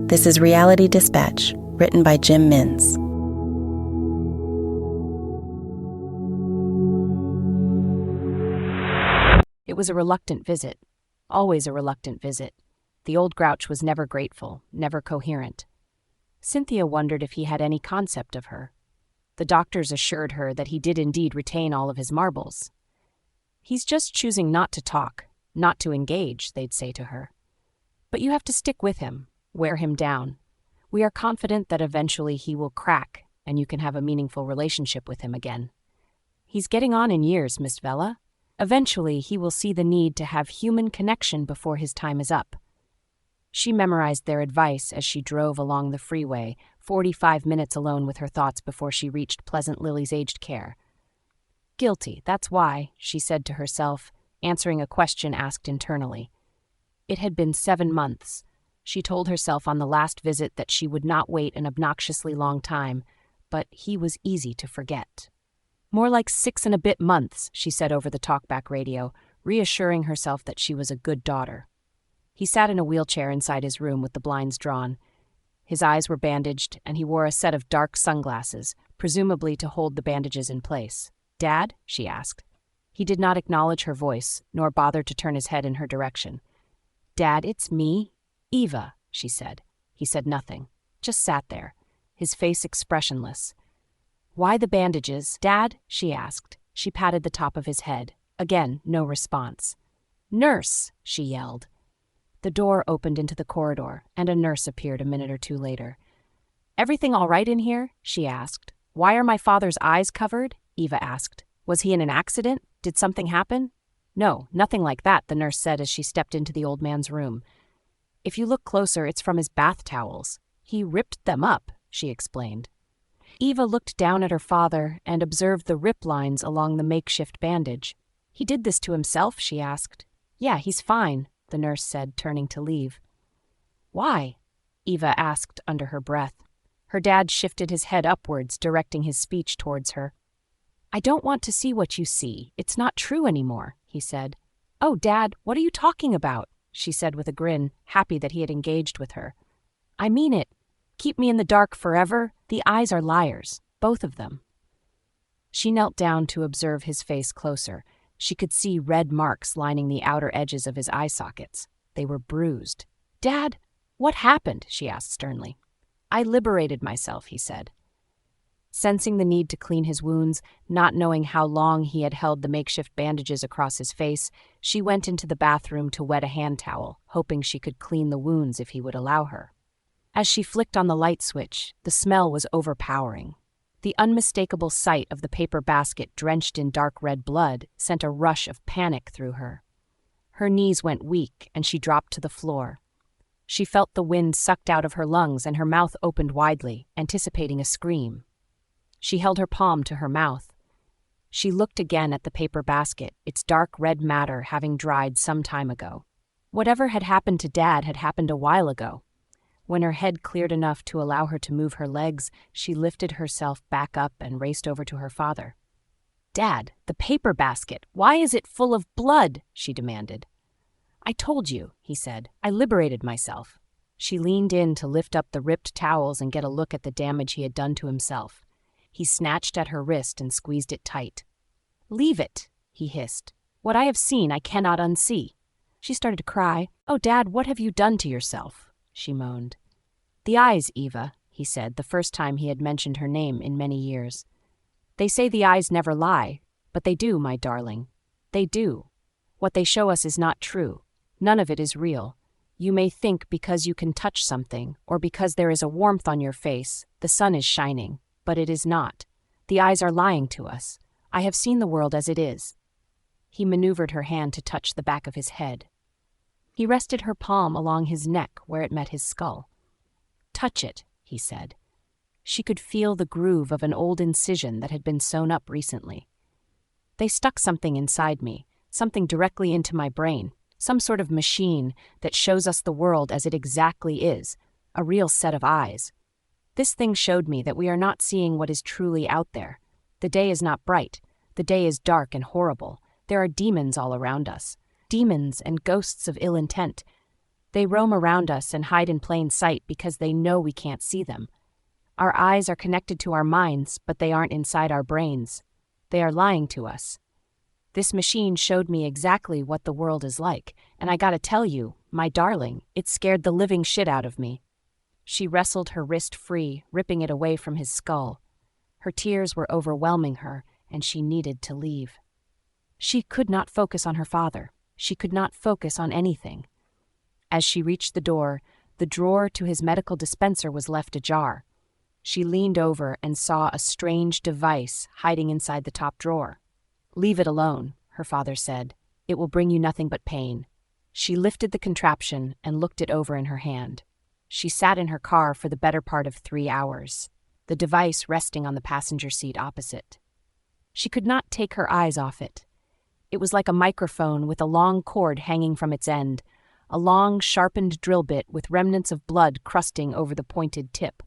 This is Reality Dispatch, written by Jim Mintz. It was a reluctant visit. Always a reluctant visit. The old grouch was never grateful, never coherent. Cynthia wondered if he had any concept of her. The doctors assured her that he did indeed retain all of his marbles. He's just choosing not to talk, not to engage, they'd say to her. But you have to stick with him, wear him down. We are confident that eventually he will crack and you can have a meaningful relationship with him again. He's getting on in years, Miss Vella. Eventually he will see the need to have human connection before his time is up. She memorized their advice as she drove along the freeway, 45 minutes alone with her thoughts before she reached Pleasant Lily's aged care. Guilty, that's why, she said to herself, answering a question asked internally. It had been 7 months. She told herself on the last visit that she would not wait an obnoxiously long time, but he was easy to forget. More like 6 and a bit months, she said over the talkback radio, reassuring herself that she was a good daughter. He sat in a wheelchair inside his room with the blinds drawn. His eyes were bandaged, and he wore a set of dark sunglasses, presumably to hold the bandages in place. "Dad?" she asked. He did not acknowledge her voice, nor bother to turn his head in her direction. "Dad, it's me. Eva," she said. He said nothing, just sat there, his face expressionless. "Why the bandages, Dad?" she asked. She patted the top of his head. Again, no response. "Nurse!" she yelled. The door opened into the corridor, and a nurse appeared a minute or two later. "Everything all right in here?" she asked. "Why are my father's eyes covered?" Eva asked. "Was he in an accident? Did something happen?" "No, nothing like that," the nurse said as she stepped into the old man's room. "If you look closer, it's from his bath towels. He ripped them up," she explained. Eva looked down at her father and observed the rip lines along the makeshift bandage. "He did this to himself?" she asked. "Yeah, he's fine," the nurse said, turning to leave. "Why?" Eva asked under her breath. Her dad shifted his head upwards, directing his speech towards her. "I don't want to see what you see. It's not true anymore," he said. "Oh, Dad, what are you talking about?" she said with a grin, happy that he had engaged with her. "I mean it. Keep me in the dark forever? The eyes are liars, both of them." She knelt down to observe his face closer. She could see red marks lining the outer edges of his eye sockets. They were bruised. "Dad, what happened?" she asked sternly. "I liberated myself," he said. Sensing the need to clean his wounds, not knowing how long he had held the makeshift bandages across his face, she went into the bathroom to wet a hand towel, hoping she could clean the wounds if he would allow her. As she flicked on the light switch, the smell was overpowering. The unmistakable sight of the paper basket drenched in dark red blood sent a rush of panic through her. Her knees went weak, and she dropped to the floor. She felt the wind sucked out of her lungs, and her mouth opened widely, anticipating a scream. She held her palm to her mouth. She looked again at the paper basket, its dark red matter having dried some time ago. Whatever had happened to Dad had happened a while ago. When her head cleared enough to allow her to move her legs, she lifted herself back up and raced over to her father. "Dad, the paper basket, why is it full of blood?" she demanded. "I told you," he said. "I liberated myself." She leaned in to lift up the ripped towels and get a look at the damage he had done to himself. He snatched at her wrist and squeezed it tight. "Leave it," he hissed. "What I have seen I cannot unsee." She started to cry. "Oh, Dad, what have you done to yourself?" she moaned. "The eyes, Eva," he said, the first time he had mentioned her name in many years. "They say the eyes never lie, but they do, my darling. They do. What they show us is not true. None of it is real. You may think because you can touch something, or because there is a warmth on your face, the sun is shining. But it is not. The eyes are lying to us. I have seen the world as it is." He maneuvered her hand to touch the back of his head. He rested her palm along his neck where it met his skull. "Touch it," he said. She could feel the groove of an old incision that had been sewn up recently. "They stuck something inside me, something directly into my brain, some sort of machine that shows us the world as it exactly is, a real set of eyes. This thing showed me that we are not seeing what is truly out there. The day is not bright. The day is dark and horrible. There are demons all around us. Demons and ghosts of ill intent. They roam around us and hide in plain sight because they know we can't see them. Our eyes are connected to our minds, but they aren't inside our brains. They are lying to us. This machine showed me exactly what the world is like, and I gotta tell you, my darling, it scared the living shit out of me." She wrestled her wrist free, ripping it away from his skull. Her tears were overwhelming her, and she needed to leave. She could not focus on her father. She could not focus on anything. As she reached the door, the drawer to his medical dispenser was left ajar. She leaned over and saw a strange device hiding inside the top drawer. "Leave it alone," her father said. "It will bring you nothing but pain." She lifted the contraption and looked it over in her hand. She sat in her car for the better part of 3 hours, the device resting on the passenger seat opposite. She could not take her eyes off it. It was like a microphone with a long cord hanging from its end, a long, sharpened drill bit with remnants of blood crusting over the pointed tip.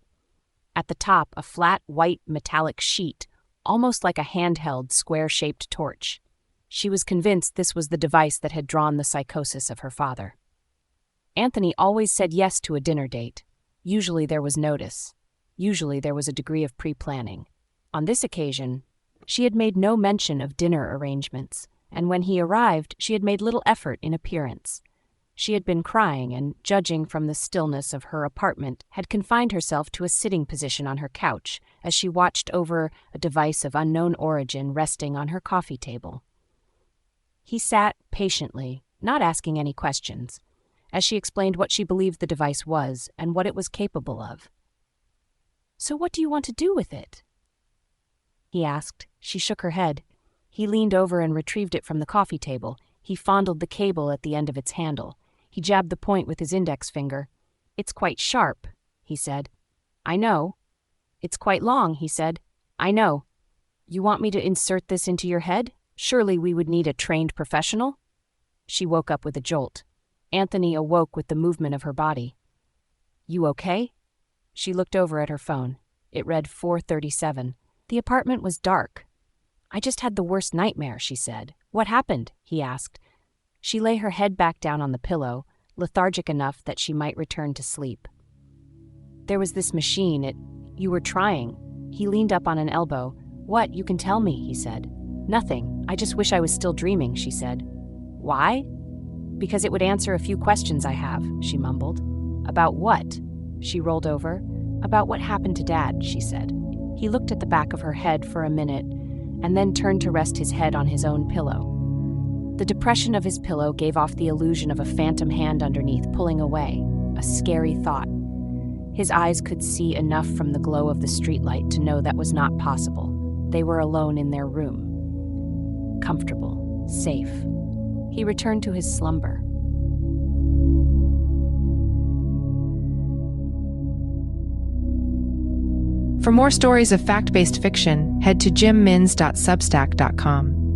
At the top, a flat, white, metallic sheet, almost like a handheld, square-shaped torch. She was convinced this was the device that had drawn the psychosis of her father. Anthony always said yes to a dinner date. Usually there was notice. Usually there was a degree of pre-planning. On this occasion, she had made no mention of dinner arrangements, and when he arrived, she had made little effort in appearance. She had been crying and, judging from the stillness of her apartment, had confined herself to a sitting position on her couch as she watched over a device of unknown origin resting on her coffee table. He sat patiently, not asking any questions, as she explained what she believed the device was and what it was capable of. "So what do you want to do with it?" he asked. She shook her head. He leaned over and retrieved it from the coffee table. He fondled the cable at the end of its handle. He jabbed the point with his index finger. "It's quite sharp," he said. "I know." "It's quite long," he said. "I know." "You want me to insert this into your head? Surely we would need a trained professional?" She woke up with a jolt. Anthony awoke with the movement of her body. "You okay?" She looked over at her phone. It read 4:37. The apartment was dark. "I just had the worst nightmare," she said. "What happened?" he asked. She lay her head back down on the pillow, lethargic enough that she might return to sleep. "There was this machine. You were trying." He leaned up on an elbow. "What? You can tell me," he said. "Nothing. I just wish I was still dreaming," she said. "Why?" "Because it would answer a few questions I have," she mumbled. "About what?" She rolled over. "About what happened to Dad," she said. He looked at the back of her head for a minute, and then turned to rest his head on his own pillow. The depression of his pillow gave off the illusion of a phantom hand underneath pulling away, a scary thought. His eyes could see enough from the glow of the streetlight to know that was not possible. They were alone in their room. Comfortable, safe. He returned to his slumber. For more stories of fact-based fiction, head to jimmins.substack.com.